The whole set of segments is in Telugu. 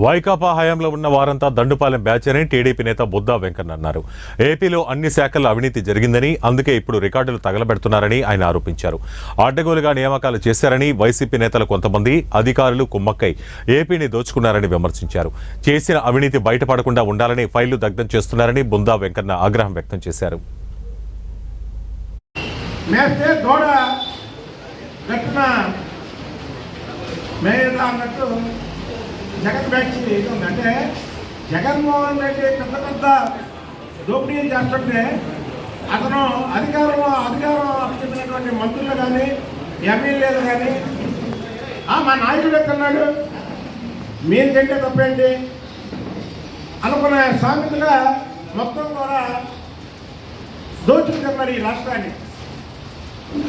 వైకాపా హయాంలో ఉన్న వారంతా దండుపాలెం బ్యాచ్ అని టీడీపీ నేత బుద్దా వెంకన్న అన్నారు. ఏపీలో అన్ని శాఖల్లో అవినీతి జరిగిందని, అందుకే ఇప్పుడు రికార్డులు తగలబెడుతున్నారని ఆయన ఆరోపించారు. అడ్డగోలుగా నియామకాలు చేశారని వైసీపీ నేతలు కొంతమంది అధికారులు కుమ్మక్కై ఏపీని దోచుకున్నారని విమర్శించారు. చేసిన అవినీతి బయటపడకుండా ఉండాలని ఫైళ్లు దగ్ధం చేస్తున్నారని బుద్దా వెంకన్న ఆగ్రహం వ్యక్తం చేశారు. జగన్ బ్యాచ్ అంటే జగన్మోహన్ రెడ్డి పెద్ద పెద్ద దోపిడీలు చేస్తుంటే అతను అధికారం అప్పచెప్పినటువంటి మంత్రులు కానీ ఎమ్మెల్యేలు కానీ మా నాయకుడు ఎక్కడున్నాడు, మీరు తింటే తప్పేంటి అనుకునే సామెతగా మొత్తం కూడా దోచుకున్నారు ఈ రాష్ట్రాన్ని.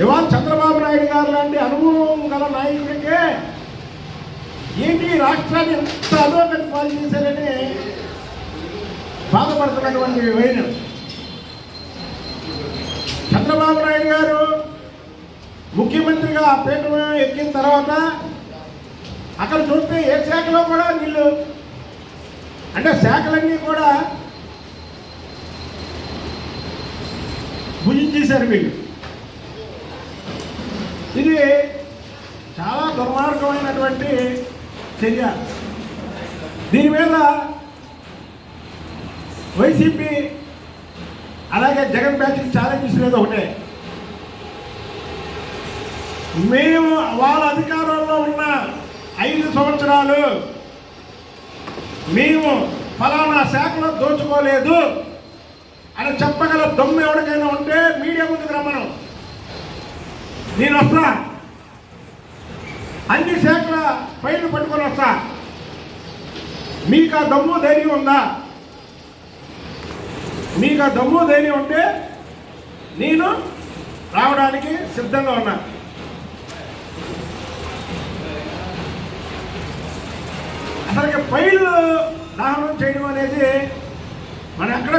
ఇవాళ చంద్రబాబు నాయుడు గారు లాంటి అనుభవం గల నాయకుడికే ఏంటి రాష్ట్రాన్ని ఎంత అధోగతి పాలు చేశారని బాధపడుతున్నటువంటి వైనం. చంద్రబాబు నాయుడు గారు ముఖ్యమంత్రిగా పీఠం ఎక్కిన తర్వాత అక్కడ చూస్తే ఏ శాఖలో కూడా వీళ్ళు అంటే శాఖలన్నీ కూడా భుజించేశారు వీళ్ళు. ఇది చాలా దుర్మార్గమైనటువంటి చర్య. దీని మీద వైసీపీ అలాగే జగన్ బ్యాచ్కి ఛాలెంజ్ ఇస్తున్నది ఒకటే, మేము వాళ్ళ అధికారంలో ఉన్న 5 సంవత్సరాలు మేము ఫలానా శాఖలో దోచుకోలేదు అని చెప్పగల దమ్ము ఎవరికైనా ఉంటే మీడియా ముందుకు రమ్మను, నేను వస్తా, అన్ని శాఖల ఫైళ్లు పట్టుకొని వస్తా. మీకు ఆ దమ్ము ధైర్యం ఉందా? మీకు ఆ దమ్ము ధైర్యం ఉంటే నేను రావడానికి సిద్ధంగా ఉన్నా. అసలు ఫైల్ దహనం చేయడం అనేది మనం ఎక్కడ